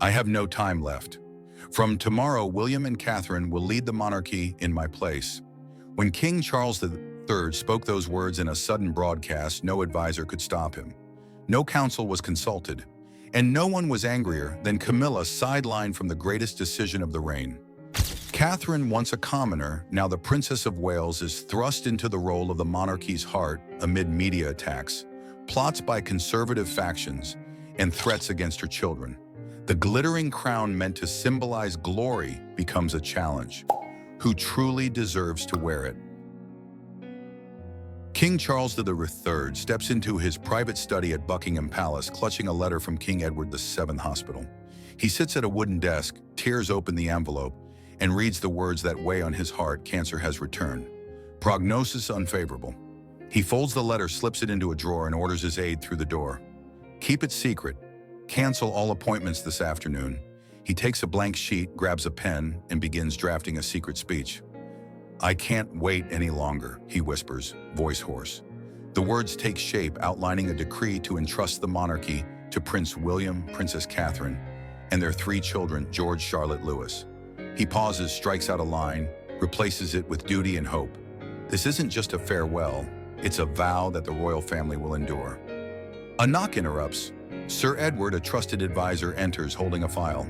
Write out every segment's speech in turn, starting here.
I have no time left. From tomorrow, William and Catherine will lead the monarchy in my place. When King Charles III spoke those words in a sudden broadcast, no advisor could stop him. No council was consulted, and no one was angrier than Camilla, sidelined from the greatest decision of the reign. Catherine, once a commoner, now the Princess of Wales, is thrust into the role of the monarchy's heart amid media attacks, plots by conservative factions, and threats against her children. The glittering crown meant to symbolize glory becomes a challenge. Who truly deserves to wear it? King Charles III steps into his private study at Buckingham Palace, clutching a letter from King Edward VII Hospital. He sits at a wooden desk, tears open the envelope, and reads the words that weigh on his heart. Cancer has returned. Prognosis unfavorable. He folds the letter, slips it into a drawer, and orders his aide through the door. Keep it secret. Cancel all appointments this afternoon. He takes a blank sheet, grabs a pen, and begins drafting a secret speech. I can't wait any longer, he whispers, voice hoarse. The words take shape, outlining a decree to entrust the monarchy to Prince William, Princess Catherine, and their 3 children, George, Charlotte, Louis. He pauses, strikes out a line, replaces it with duty and hope. This isn't just a farewell, it's a vow that the royal family will endure. A knock interrupts. Sir Edward, a trusted advisor, enters holding a file.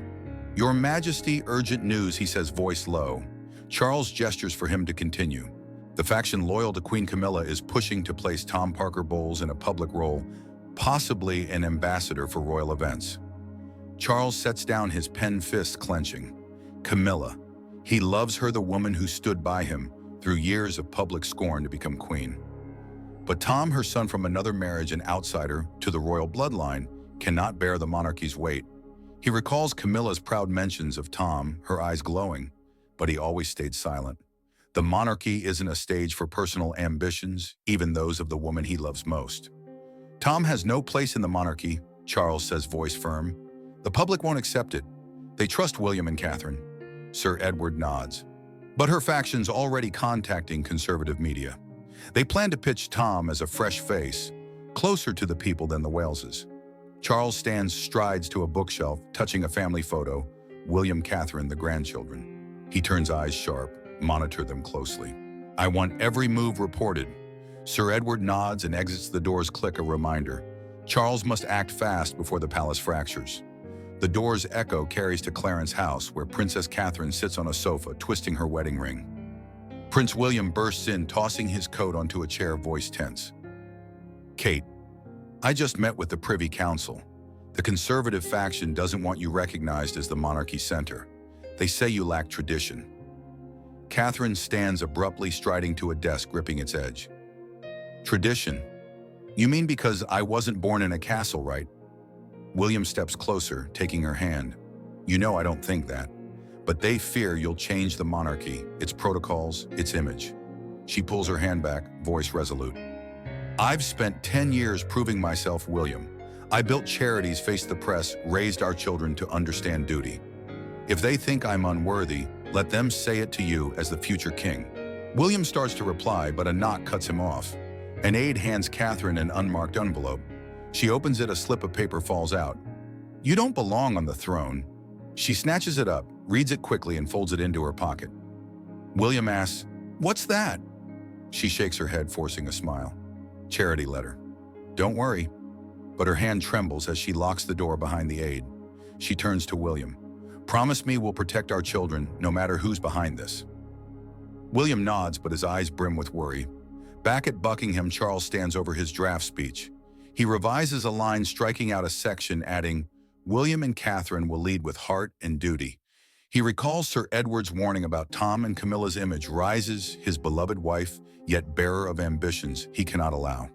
Your Majesty, urgent news, he says, voice low. Charles gestures for him to continue. The faction loyal to Queen Camilla is pushing to place Tom Parker Bowles in a public role, possibly an ambassador for royal events. Charles sets down his pen, fists clenching. Camilla. He loves her, the woman who stood by him through years of public scorn to become queen. But Tom, her son from another marriage, an outsider to the royal bloodline, cannot bear the monarchy's weight. He recalls Camilla's proud mentions of Tom, her eyes glowing, but he always stayed silent. The monarchy isn't a stage for personal ambitions, even those of the woman he loves most. Tom has no place in the monarchy, Charles says, voice firm. The public won't accept it. They trust William and Catherine. Sir Edward nods. But her faction's already contacting conservative media. They plan to pitch Tom as a fresh face, closer to the people than the Waleses. Charles strides to a bookshelf, touching a family photo, William, Catherine, the grandchildren. He turns eyes sharp, monitor them closely. I want every move reported. Sir Edward nods and exits. The doors click, a reminder. Charles must act fast before the palace fractures. The door's echo carries to Clarence's house, where Princess Catherine sits on a sofa, twisting her wedding ring. Prince William bursts in, tossing his coat onto a chair, voice tense. Kate, I just met with the Privy Council. The conservative faction doesn't want you recognized as the monarchy's center. They say you lack tradition. Catherine stands abruptly, striding to a desk, gripping its edge. Tradition? You mean because I wasn't born in a castle, right? William steps closer, taking her hand. You know I don't think that. But they fear you'll change the monarchy, its protocols, its image. She pulls her hand back, voice resolute. I've spent 10 years proving myself, William. I built charities, faced the press, raised our children to understand duty. If they think I'm unworthy, let them say it to you as the future king. William starts to reply, but a knock cuts him off. An aide hands Catherine an unmarked envelope. She opens it, a slip of paper falls out. You don't belong on the throne. She snatches it up, reads it quickly, and folds it into her pocket. William asks, What's that? She shakes her head, forcing a smile. Charity letter. Don't worry. But her hand trembles as she locks the door behind the aide. She turns to William. Promise me we'll protect our children, no matter who's behind this. William nods, but his eyes brim with worry. Back at Buckingham, Charles stands over his draft speech. He revises a line, striking out a section, adding, William and Catherine will lead with heart and duty. He recalls Sir Edward's warning about Tom and Camilla's image, rises his beloved wife, yet bearer of ambitions he cannot allow.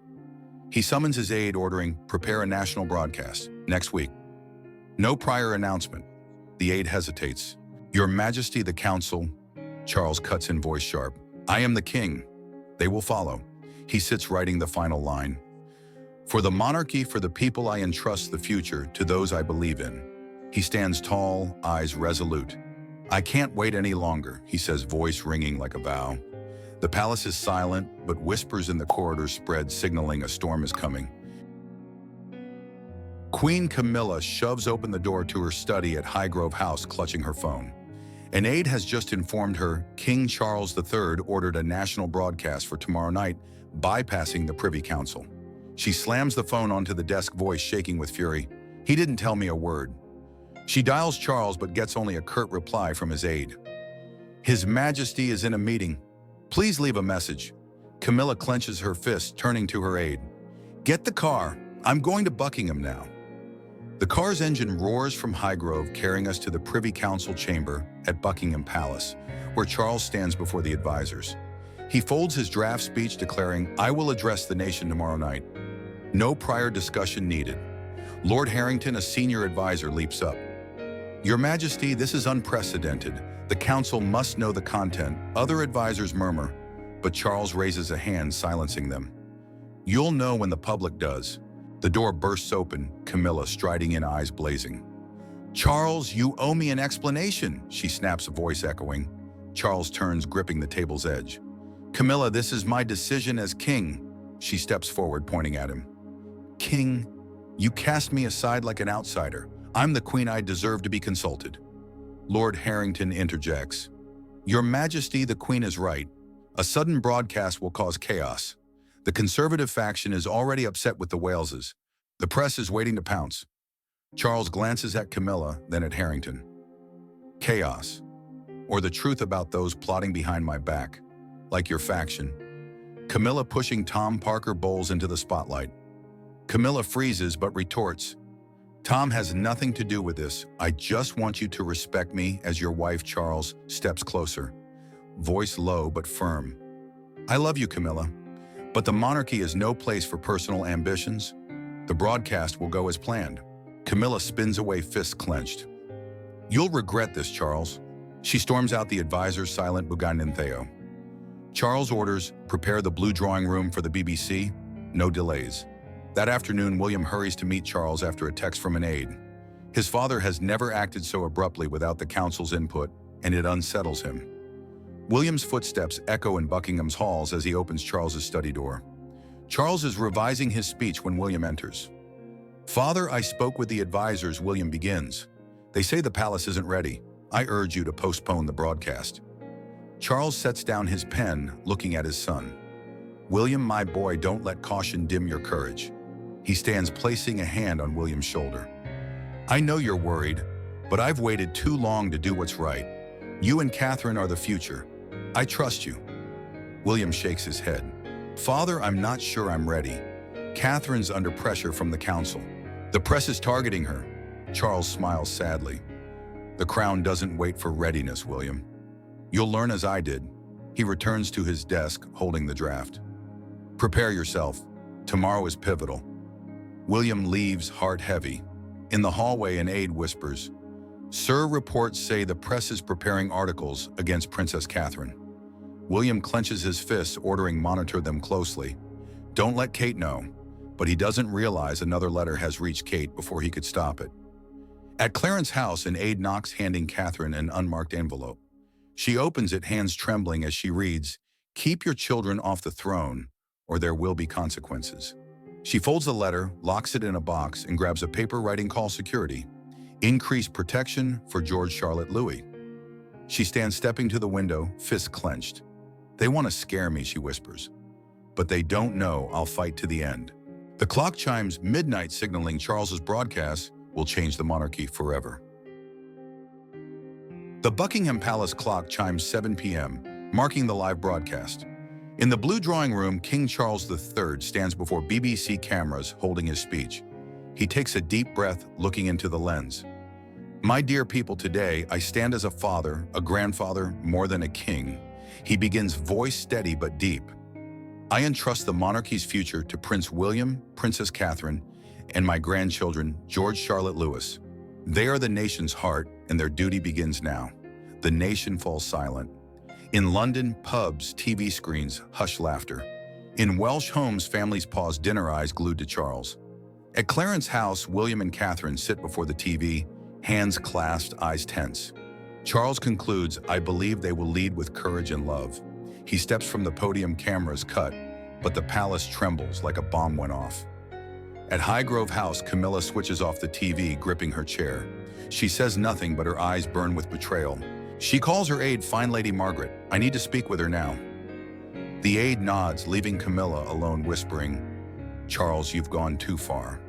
He summons his aide, ordering, prepare a national broadcast, next week. No prior announcement. The aide hesitates. Your Majesty, the council, Charles cuts in, voice sharp. I am the king. They will follow. He sits, writing the final line. For the monarchy, for the people, I entrust the future to those I believe in. He stands tall, eyes resolute. I can't wait any longer, he says, voice ringing like a vow. The palace is silent, but whispers in the corridors spread, signaling a storm is coming. Queen Camilla shoves open the door to her study at Highgrove House, clutching her phone. An aide has just informed her King Charles III ordered a national broadcast for tomorrow night, bypassing the Privy Council. She slams the phone onto the desk, voice shaking with fury. He didn't tell me a word. She dials Charles but gets only a curt reply from his aide. His Majesty is in a meeting. Please leave a message. Camilla clenches her fist, turning to her aide. Get the car. I'm going to Buckingham now. The car's engine roars from Highgrove, carrying us to the Privy Council chamber at Buckingham Palace, where Charles stands before the advisors. He folds his draft speech declaring, I will address the nation tomorrow night. No prior discussion needed. Lord Harrington, a senior advisor, leaps up. Your Majesty, this is unprecedented. The council must know the content. Other advisors murmur, but Charles raises a hand, silencing them. You'll know when the public does. The door bursts open, Camilla striding in, eyes blazing. Charles, you owe me an explanation, she snaps, a voice echoing. Charles turns, gripping the table's edge. Camilla, this is my decision as king. She steps forward, pointing at him. King, you cast me aside like an outsider. I'm the queen. I deserve to be consulted. Lord Harrington interjects. Your Majesty, the queen is right. A sudden broadcast will cause chaos. The conservative faction is already upset with the Waleses. The press is waiting to pounce. Charles glances at Camilla, then at Harrington. Chaos, or the truth about those plotting behind my back, like your faction. Camilla pushing Tom Parker Bowles into the spotlight. Camilla freezes but retorts. Tom has nothing to do with this. I just want you to respect me as your wife. Charles steps closer, voice low but firm. I love you, Camilla, but the monarchy is no place for personal ambitions. The broadcast will go as planned. Camilla spins away, fists clenched. You'll regret this, Charles. She storms out, the advisors silent, Buganin Theo. Charles orders, prepare the blue drawing room for the BBC. No delays. That afternoon, William hurries to meet Charles after a text from an aide. His father has never acted so abruptly without the council's input, and it unsettles him. William's footsteps echo in Buckingham's halls as he opens Charles's study door. Charles is revising his speech when William enters. Father, I spoke with the advisors, William begins. They say the palace isn't ready. I urge you to postpone the broadcast. Charles sets down his pen, looking at his son. William, my boy, don't let caution dim your courage. He stands, placing a hand on William's shoulder. I know you're worried, but I've waited too long to do what's right. You and Catherine are the future. I trust you. William shakes his head. Father, I'm not sure I'm ready. Catherine's under pressure from the council. The press is targeting her. Charles smiles sadly. The crown doesn't wait for readiness, William. You'll learn as I did. He returns to his desk, holding the draft. Prepare yourself. Tomorrow is pivotal. William leaves, heart heavy. In the hallway, an aide whispers, Sir, reports say the press is preparing articles against Princess Catherine. William clenches his fists, ordering monitor them closely. Don't let Kate know. But he doesn't realize another letter has reached Kate before he could stop it. At Clarence House, an aide knocks, handing Catherine an unmarked envelope. She opens it, hands trembling, as she reads, Keep your children off the throne, or there will be consequences. She folds the letter, locks it in a box, and grabs a paper writing, Call security. Increased protection for George Charlotte Louis. She stands, stepping to the window, fists clenched. They want to scare me, she whispers. But they don't know I'll fight to the end. The clock chimes midnight, signaling Charles's broadcast will change the monarchy forever. The Buckingham Palace clock chimes 7 p.m., marking the live broadcast. In the blue drawing room, King Charles III stands before BBC cameras, holding his speech. He takes a deep breath, looking into the lens. My dear people, today I stand as a father, a grandfather, more than a king. He begins, voice steady but deep. I entrust the monarchy's future to Prince William, Princess Catherine, and my grandchildren, George Charlotte Louis. They are the nation's heart, and their duty begins now. The nation falls silent. In London, pubs, TV screens, hush laughter. In Welsh homes, families pause, dinner, eyes glued to Charles. At Clarence House, William and Catherine sit before the TV, hands clasped, eyes tense. Charles concludes, I believe they will lead with courage and love. He steps from the podium, cameras cut, but the palace trembles like a bomb went off. At Highgrove House, Camilla switches off the TV, gripping her chair. She says nothing, but her eyes burn with betrayal. She calls her aide, "Find Lady Margaret. I need to speak with her now." The aide nods, leaving Camilla alone, whispering, "Charles, you've gone too far."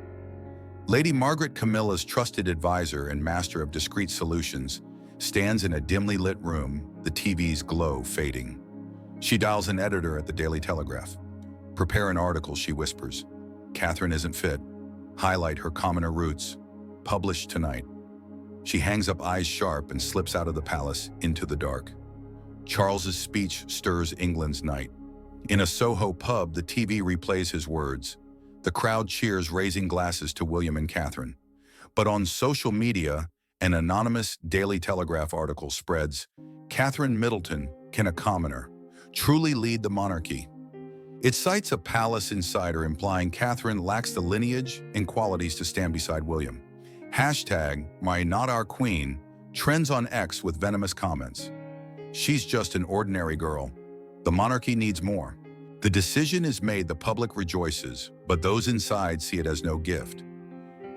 Lady Margaret, Camilla's trusted advisor and master of discreet solutions, stands in a dimly lit room, the TV's glow fading. She dials an editor at the Daily Telegraph. "Prepare an article," she whispers. "Catherine isn't fit. Highlight her commoner roots. Publish tonight." She hangs up, eyes sharp, and slips out of the palace into the dark. Charles's speech stirs England's night. In a Soho pub, the TV replays his words. The crowd cheers, raising glasses to William and Catherine. But on social media, an anonymous Daily Telegraph article spreads, "Catherine Middleton, can a commoner truly lead the monarchy?" It cites a palace insider implying Catherine lacks the lineage and qualities to stand beside William. Hashtag "My Not Our Queen" trends on X with venomous comments. "She's just an ordinary girl. The monarchy needs more." The decision is made, the public rejoices, but those inside see it as no gift.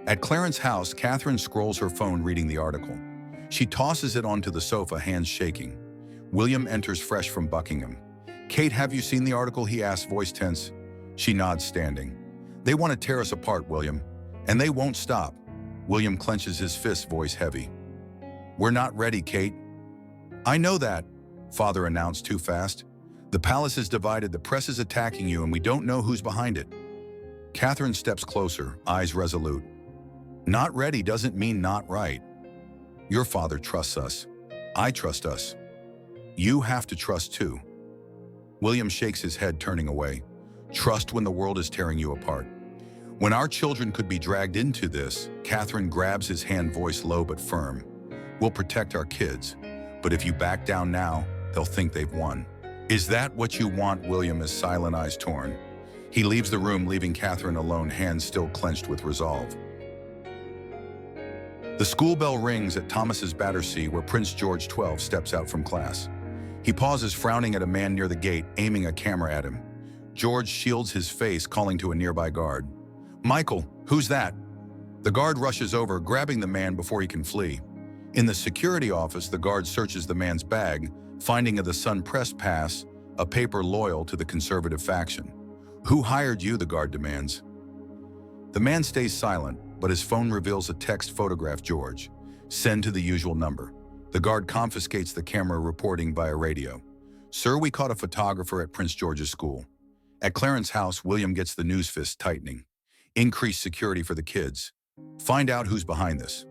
At Clarence House, Catherine scrolls her phone, reading the article. She tosses it onto the sofa, hands shaking. William enters fresh from Buckingham. "Kate, have you seen the article?" he asks, voice tense. She nods, standing. "They want to tear us apart, William, and they won't stop." William clenches his fist, voice heavy. "We're not ready, Kate." "I know that," father announced too fast. "The palace is divided, the press is attacking you, and we don't know who's behind it." Catherine steps closer, eyes resolute. "Not ready doesn't mean not right. Your father trusts us. I trust us. You have to trust too." William shakes his head, turning away. "Trust when the world is tearing you apart. When our children could be dragged into this," Catherine grabs his hand, voice low but firm. "We'll protect our kids, but if you back down now, they'll think they've won." "Is that what you want?" William, his silent eyes torn. He leaves the room, leaving Catherine alone, hands still clenched with resolve. The school bell rings at Thomas's Battersea, where Prince George XII steps out from class. He pauses, frowning at a man near the gate, aiming a camera at him. George shields his face, calling to a nearby guard. "Michael, who's that?" The guard rushes over, grabbing the man before he can flee. In the security office, the guard searches the man's bag, finding the Sun press pass, a paper loyal to the conservative faction. "Who hired you?" the guard demands. The man stays silent, but his phone reveals a text photograph. "George, send to the usual number." The guard confiscates the camera, reporting via radio. "Sir, we caught a photographer at Prince George's school." At Clarence House, William gets the news fist tightening. "Increased security for the kids. Find out who's behind this."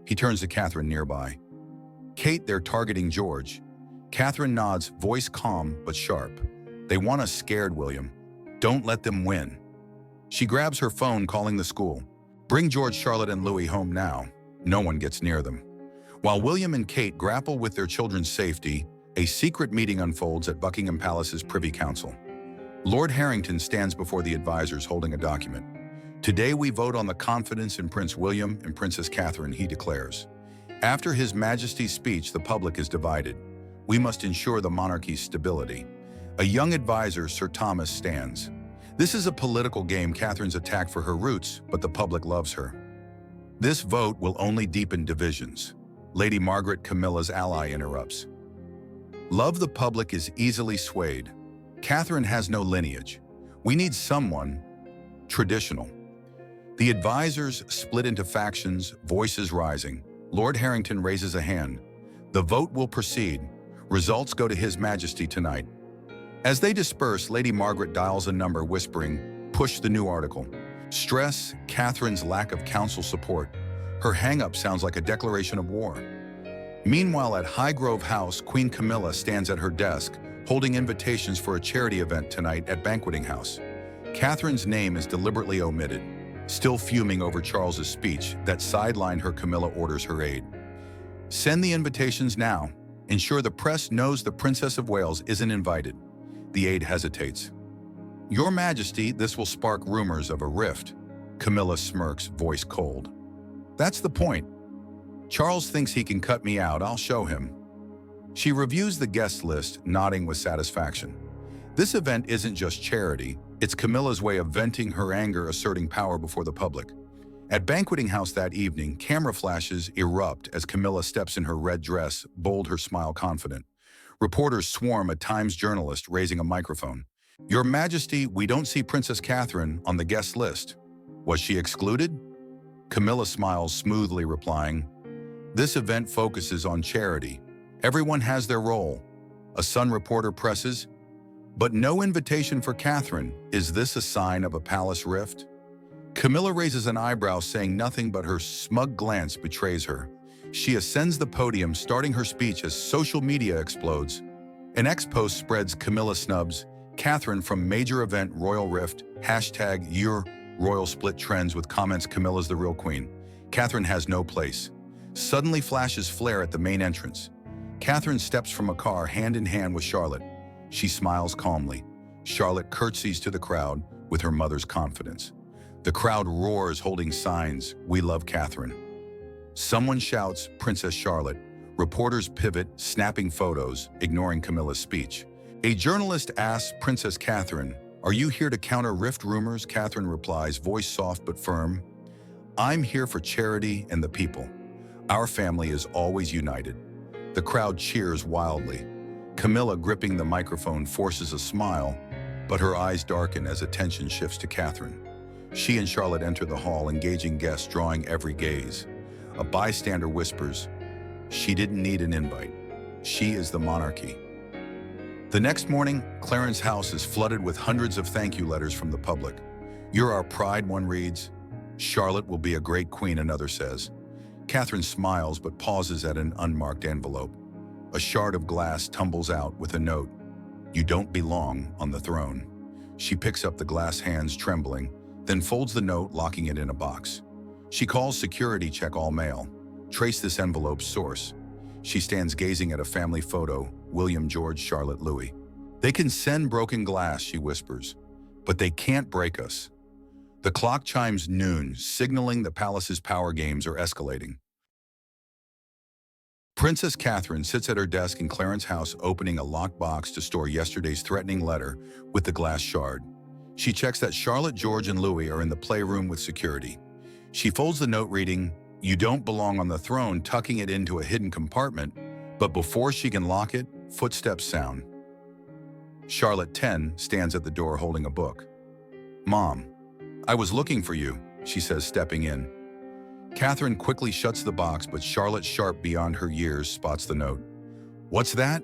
He turns to Catherine nearby. "Kate, they're targeting George." Catherine nods, voice calm but sharp. "They want us scared, William. Don't let them win." She grabs her phone, calling the school. "Bring George, Charlotte, and Louis home now." No one gets near them. While William and Kate grapple with their children's safety, a secret meeting unfolds at Buckingham Palace's Privy Council. Lord Harrington stands before the advisors, holding a document. "Today we vote on the confidence in Prince William and Princess Catherine," he declares. After His Majesty's speech, the public is divided. "We must ensure the monarchy's stability." A young advisor, Sir Thomas, stands. "This is a political game. Catherine's attacked for her roots, but the public loves her. This vote will only deepen divisions." Lady Margaret, Camilla's ally, interrupts. "Love the public is easily swayed. Catherine has no lineage. We need someone traditional." The advisors split into factions, voices rising. Lord Harrington raises a hand. "The vote will proceed. Results go to His Majesty tonight." As they disperse, Lady Margaret dials a number, whispering, "Push the new article." Stress Catherine's lack of council support. Her hang-up sounds like a declaration of war. Meanwhile, at Highgrove House, Queen Camilla stands at her desk, holding invitations for a charity event tonight at Banqueting House. Catherine's name is deliberately omitted. Still fuming over Charles's speech that sidelined her, Camilla orders her aide. "Send the invitations now. Ensure the press knows the Princess of Wales isn't invited." The aide hesitates. "Your Majesty, this will spark rumors of a rift." Camilla smirks, voice cold. "That's the point. Charles thinks he can cut me out. I'll show him." She reviews the guest list, nodding with satisfaction. This event isn't just charity, it's Camilla's way of venting her anger, asserting power before the public. At banqueting house that evening, camera flashes erupt as Camilla steps in her red dress, bold, her smile confident. Reporters swarm a Times journalist raising a microphone. "Your Majesty, we don't see Princess Catherine on the guest list. Was she excluded?" Camilla smiles smoothly, replying, "This event focuses on charity. Everyone has their role." A Sun reporter presses, "But no invitation for Catherine. Is this a sign of a palace rift?" Camilla raises an eyebrow, saying nothing, but her smug glance betrays her. She ascends the podium, starting her speech as social media explodes. An X-post spreads Camilla snubs, Catherine from major event royal rift, hashtag your royal split trends with comments Camilla's the real queen. Catherine has no place. Suddenly flashes flare at the main entrance. Catherine steps from a car hand in hand with Charlotte. She smiles calmly. Charlotte curtsies to the crowd with her mother's confidence. The crowd roars, holding signs, "We love Catherine." Someone shouts, "Princess Charlotte." Reporters pivot, snapping photos, ignoring Camilla's speech. A journalist asks Princess Catherine, "Are you here to counter rift rumors?" Catherine replies, voice soft but firm, "I'm here for charity and the people. Our family is always united." The crowd cheers wildly. Camilla, gripping the microphone, forces a smile, but her eyes darken as attention shifts to Catherine. She and Charlotte enter the hall, engaging guests, drawing every gaze. A bystander whispers, "She didn't need an invite. She is the monarchy." The next morning, Clarence House is flooded with hundreds of thank you letters from the public. "You're our pride," one reads. "Charlotte will be a great queen," another says. Catherine smiles but pauses at an unmarked envelope. A shard of glass tumbles out with a note, "You don't belong on the throne." She picks up the glass, hands trembling, then folds the note, locking it in a box. She calls security, check all mail. Trace this envelope's source. She stands gazing at a family photo, William, George, Charlotte, Louis. "They can send broken glass," she whispers, "but they can't break us." The clock chimes noon, signaling the palace's power games are escalating. Princess Catherine sits at her desk in Clarence House, opening a locked box to store yesterday's threatening letter with the glass shard. She checks that Charlotte, George, and Louis are in the playroom with security. She folds the note reading, "You don't belong on the throne," tucking it into a hidden compartment, but before she can lock it, footsteps sound. Charlotte, 10, stands at the door holding a book. "Mom, I was looking for you," she says, stepping in. Catherine quickly shuts the box, but Charlotte, sharp beyond her years, spots the note. "What's that?"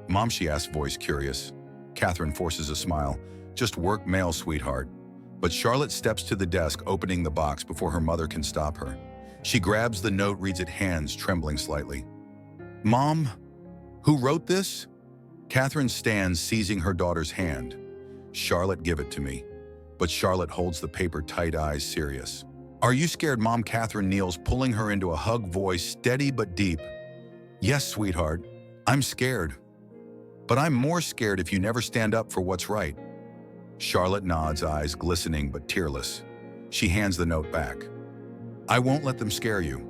"Mom," she asks, voice curious. Catherine forces a smile. "Just work mail, sweetheart." But Charlotte steps to the desk, opening the box before her mother can stop her. She grabs the note, reads it, hands trembling slightly. "Mom, who wrote this?" Catherine stands, seizing her daughter's hand. "Charlotte, give it to me." But Charlotte holds the paper tight, eyes serious. "Are you scared, Mom?" Catherine kneels, pulling her into a hug, voice steady but deep. "Yes, sweetheart, I'm scared. But I'm more scared if you never stand up for what's right." Charlotte nods, eyes glistening but tearless. She hands the note back. "I won't let them scare you."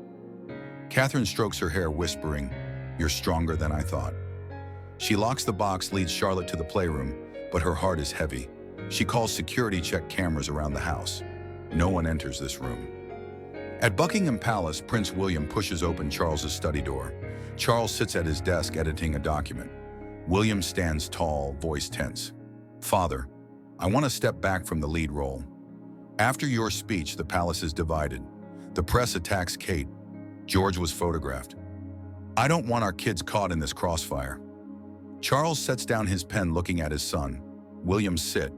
Catherine strokes her hair, whispering, "You're stronger than I thought." She locks the box, leads Charlotte to the playroom, but her heart is heavy. She calls security, check cameras around the house. No one enters this room. At Buckingham Palace, Prince William pushes open Charles's study door. Charles sits at his desk editing a document. William stands tall, voice tense. "Father, I want to step back from the lead role. After your speech, the palace is divided. The press attacks Kate. George was photographed. I don't want our kids caught in this crossfire." Charles sets down his pen, looking at his son. William, sit.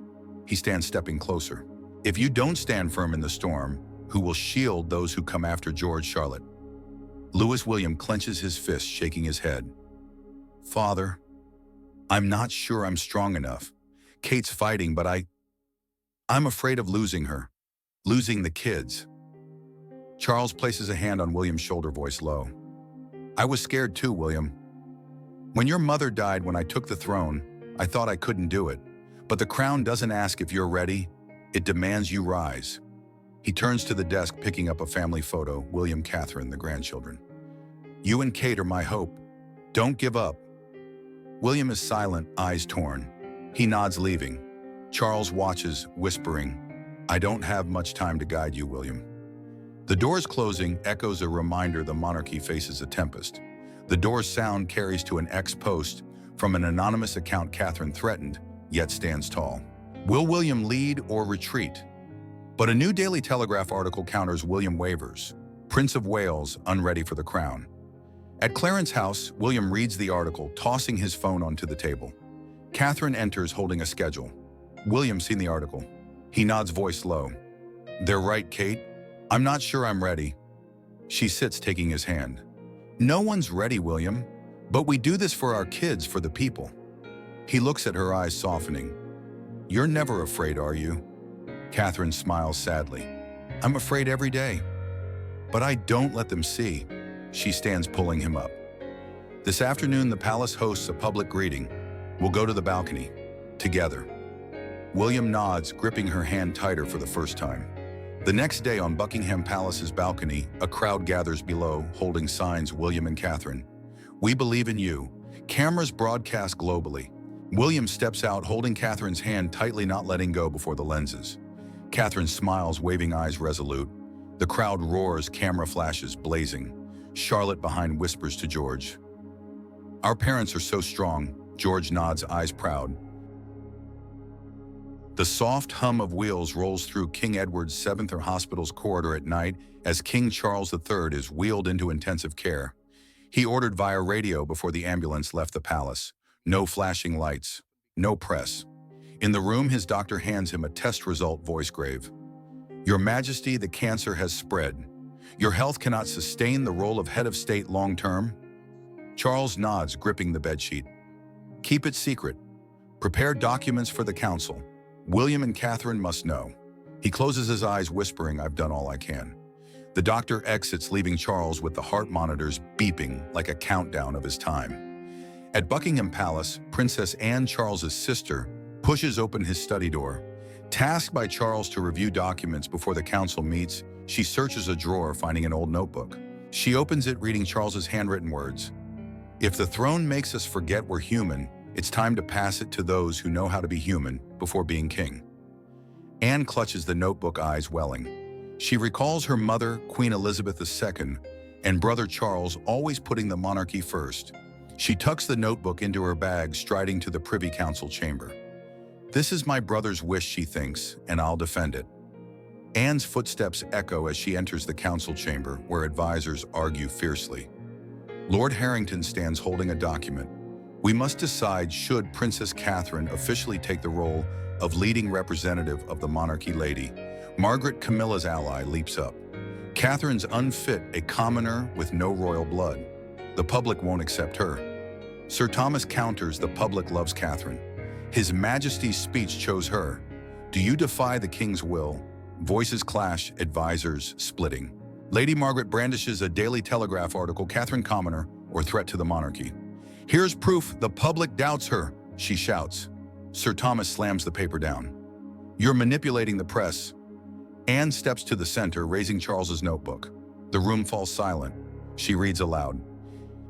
He stands, stepping closer. "If you don't stand firm in the storm, who will shield those who come after George?" Charlotte. Louis. William clenches his fist, shaking his head. "Father, I'm not sure I'm strong enough. Kate's fighting, but I'm afraid of losing her, losing the kids." Charles places a hand on William's shoulder, voice low. "I was scared too, William. When your mother died, when I took the throne, I thought I couldn't do it. But the crown doesn't ask if you're ready, it demands you rise." He turns to the desk, picking up a family photo, William, Catherine, the grandchildren. "You and Kate are my hope. Don't give up." William is silent, eyes torn. He nods, leaving. Charles watches, whispering, "I don't have much time to guide you, William." The door's closing echoes a reminder the monarchy faces a tempest. The door's sound carries to an ex-post from an anonymous account. Catherine threatened, yet stands tall. Will William lead or retreat? But a new Daily Telegraph article counters. William wavers. Prince of Wales, unready for the crown. At Clarence House, William reads the article, tossing his phone onto the table. Catherine enters holding a schedule. William's seen the article. He nods, voice low. "They're right, Kate. I'm not sure I'm ready." She sits, taking his hand. "No one's ready, William. But we do this for our kids, for the people." He looks at her, eyes softening. "You're never afraid, are you?" Catherine smiles sadly. "I'm afraid every day. But I don't let them see." She stands, pulling him up. This afternoon, the palace hosts a public greeting. We'll go to the balcony. Together. William nods, gripping her hand tighter for the first time. The next day on Buckingham Palace's balcony, a crowd gathers below, holding signs. William and Catherine. "We believe in you." Cameras broadcast globally. William steps out, holding Catherine's hand tightly, not letting go before the lenses. Catherine smiles, waving, eyes resolute. The crowd roars, camera flashes blazing. Charlotte behind whispers to George. "Our parents are so strong." George nods, eyes proud. The soft hum of wheels rolls through King Edward VII Hospital's corridor at night as King Charles III is wheeled into intensive care. He ordered via radio before the ambulance left the palace. No flashing lights, no press. In the room, his doctor hands him a test result, voice grave. "Your Majesty, the cancer has spread. Your health cannot sustain the role of head of state long term." Charles nods, gripping the bedsheet. "Keep it secret. Prepare documents for the council. William and Catherine must know." He closes his eyes, whispering, "I've done all I can." The doctor exits, leaving Charles with the heart monitors beeping like a countdown of his time. At Buckingham Palace, Princess Anne, Charles's sister, pushes open his study door. Tasked by Charles to review documents before the council meets, she searches a drawer, finding an old notebook. She opens it, reading Charles's handwritten words. "If the throne makes us forget we're human, it's time to pass it to those who know how to be human before being king." Anne clutches the notebook, eyes welling. She recalls her mother, Queen Elizabeth II, and brother Charles, always putting the monarchy first. She tucks the notebook into her bag, striding to the Privy Council chamber. "This is my brother's wish," she thinks, "and I'll defend it." Anne's footsteps echo as she enters the council chamber, where advisors argue fiercely. Lord Harrington stands holding a document. "We must decide should Princess Catherine officially take the role of leading representative of the monarchy." Lady Margaret, Camilla's ally, leaps up. "Catherine's unfit, a commoner with no royal blood. The public won't accept her." Sir Thomas counters, "The public loves Catherine. His Majesty's speech chose her. Do you defy the king's will?" Voices clash, advisors splitting. Lady Margaret brandishes a Daily Telegraph article, "Catherine Commoner or Threat to the Monarchy." "Here's proof the public doubts her," she shouts. Sir Thomas slams the paper down. "You're manipulating the press." Anne steps to the center, raising Charles's notebook. The room falls silent. She reads aloud.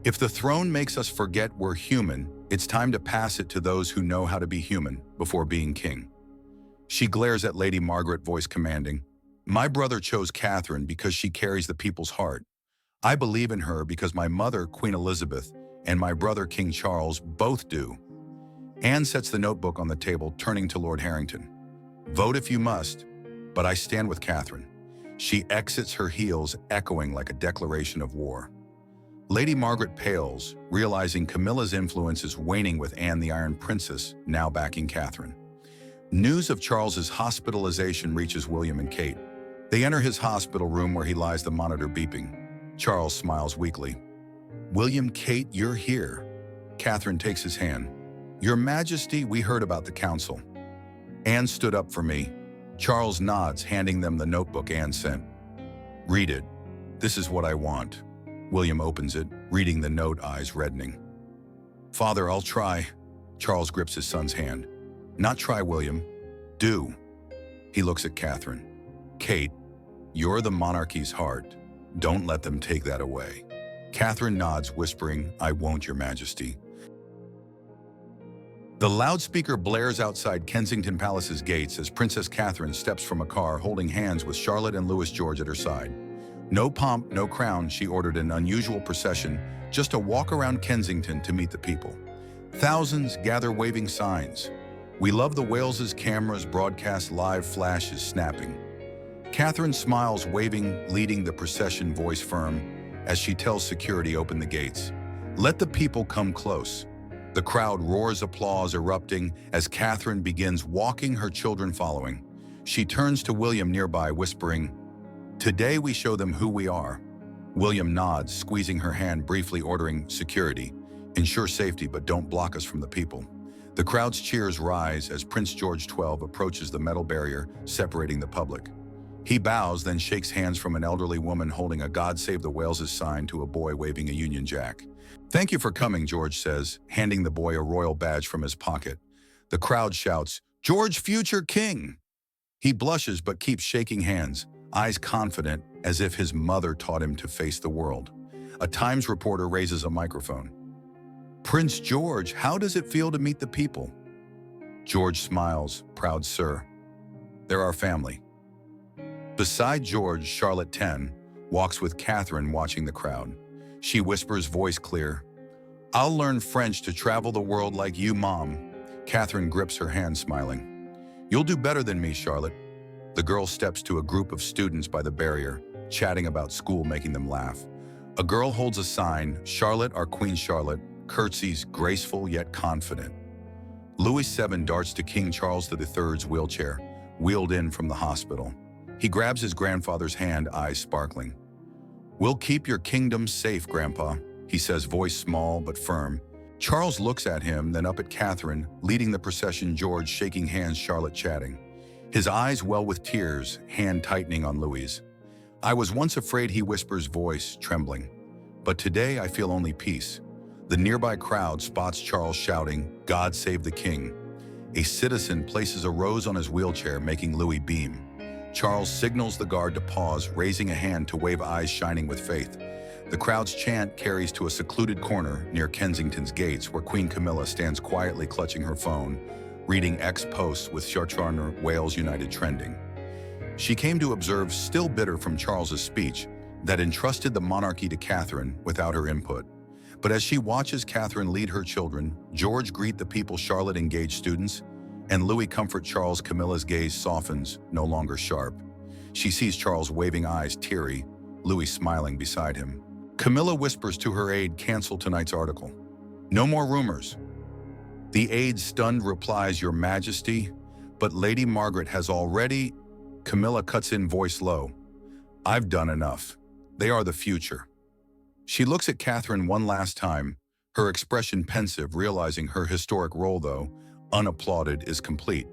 "If the throne makes us forget we're human, it's time to pass it to those who know how to be human before being king." She glares at Lady Margaret, voice commanding. "My brother chose Catherine because she carries the people's heart. I believe in her because my mother, Queen Elizabeth, and my brother, King Charles, both do." Anne sets the notebook on the table, turning to Lord Harrington. "Vote if you must, but I stand with Catherine." She exits, her heels echoing like a declaration of war. Lady Margaret pales, realizing Camilla's influence is waning, with Anne, the Iron Princess, now backing Catherine. News of Charles's hospitalization reaches William and Kate. They enter his hospital room, where he lies, the monitor beeping. Charles smiles weakly. "William, Kate, you're here." Catherine takes his hand. "Your Majesty, we heard about the council." "Anne stood up for me." Charles nods, handing them the notebook Anne sent. "Read it. This is what I want." William opens it, reading the note, eyes reddening. "Father, I'll try." Charles grips his son's hand. "Not try, William. Do." He looks at Catherine. "Kate, you're the monarchy's heart. Don't let them take that away." Catherine nods, whispering, "I won't, Your Majesty." The loudspeaker blares outside Kensington Palace's gates as Princess Catherine steps from a car holding hands with Charlotte and Louis George at her side. No pomp, no crown, she ordered an unusual procession, just a walk around Kensington to meet the people. Thousands gather waving signs. We love the Wales's cameras broadcast live flashes snapping. Catherine smiles, waving, leading the procession, voice firm, as she tells security open the gates. Let the people come close. The crowd roars applause, erupting as Catherine begins walking, her children following. She turns to William nearby, whispering, "Today we show them who we are." William nods, squeezing her hand, briefly ordering security. Ensure safety, but don't block us from the people. The crowd's cheers rise as Prince George XII approaches the metal barrier separating the public. He bows, then shakes hands from an elderly woman holding a "God Save the Wales" sign to a boy waving a Union Jack. "Thank you for coming," George says, handing the boy a royal badge from his pocket. The crowd shouts, "George, future king!" He blushes but keeps shaking hands, eyes confident as if his mother taught him to face the world. A Times reporter raises a microphone. "Prince George, how does it feel to meet the people?" George smiles, "Proud, sir. They're our family." Beside George, Charlotte, 10, walks with Catherine, watching the crowd. She whispers, voice clear, "I'll learn French to travel the world like you, Mom." Catherine grips her hand, smiling. "You'll do better than me, Charlotte." The girl steps to a group of students by the barrier, chatting about school, making them laugh. A girl holds a sign, "Charlotte, our Queen Charlotte," curtsies, graceful yet confident. Louis VII darts to King Charles III's wheelchair, wheeled in from the hospital. He grabs his grandfather's hand, eyes sparkling. "We'll keep your kingdom safe, Grandpa," he says, voice small but firm. Charles looks at him, then up at Catherine, leading the procession, George shaking hands, Charlotte chatting. His eyes well with tears, hand tightening on Louis. "I was once afraid," he whispers, voice trembling. "But today I feel only peace." The nearby crowd spots Charles shouting, "God save the king." A citizen places a rose on his wheelchair, making Louis beam. Charles signals the guard to pause, raising a hand to wave, eyes shining with faith. The crowd's chant carries to a secluded corner near Kensington's gates, where Queen Camilla stands quietly clutching her phone, reading X posts with Charter Wales United trending. She came to observe, still bitter from Charles's speech that entrusted the monarchy to Catherine without her input. But as she watches Catherine lead her children, George greet the people, Charlotte engage students, and Louis comfort Charles, Camilla's gaze softens, no longer sharp. She sees Charles, waving, eyes teary, Louis smiling beside him. Camilla whispers to her aide, "Cancel tonight's article. No more rumors." The aide, stunned, replies, "Your Majesty, but Lady Margaret has already..." Camilla cuts in, voice low, "I've done enough. They are the future." She looks at Catherine one last time, her expression pensive, realizing her historic role, though unapplauded, is complete.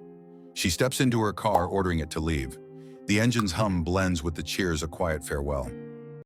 She steps into her car, ordering it to leave. The engine's hum blends with the cheers, a quiet farewell.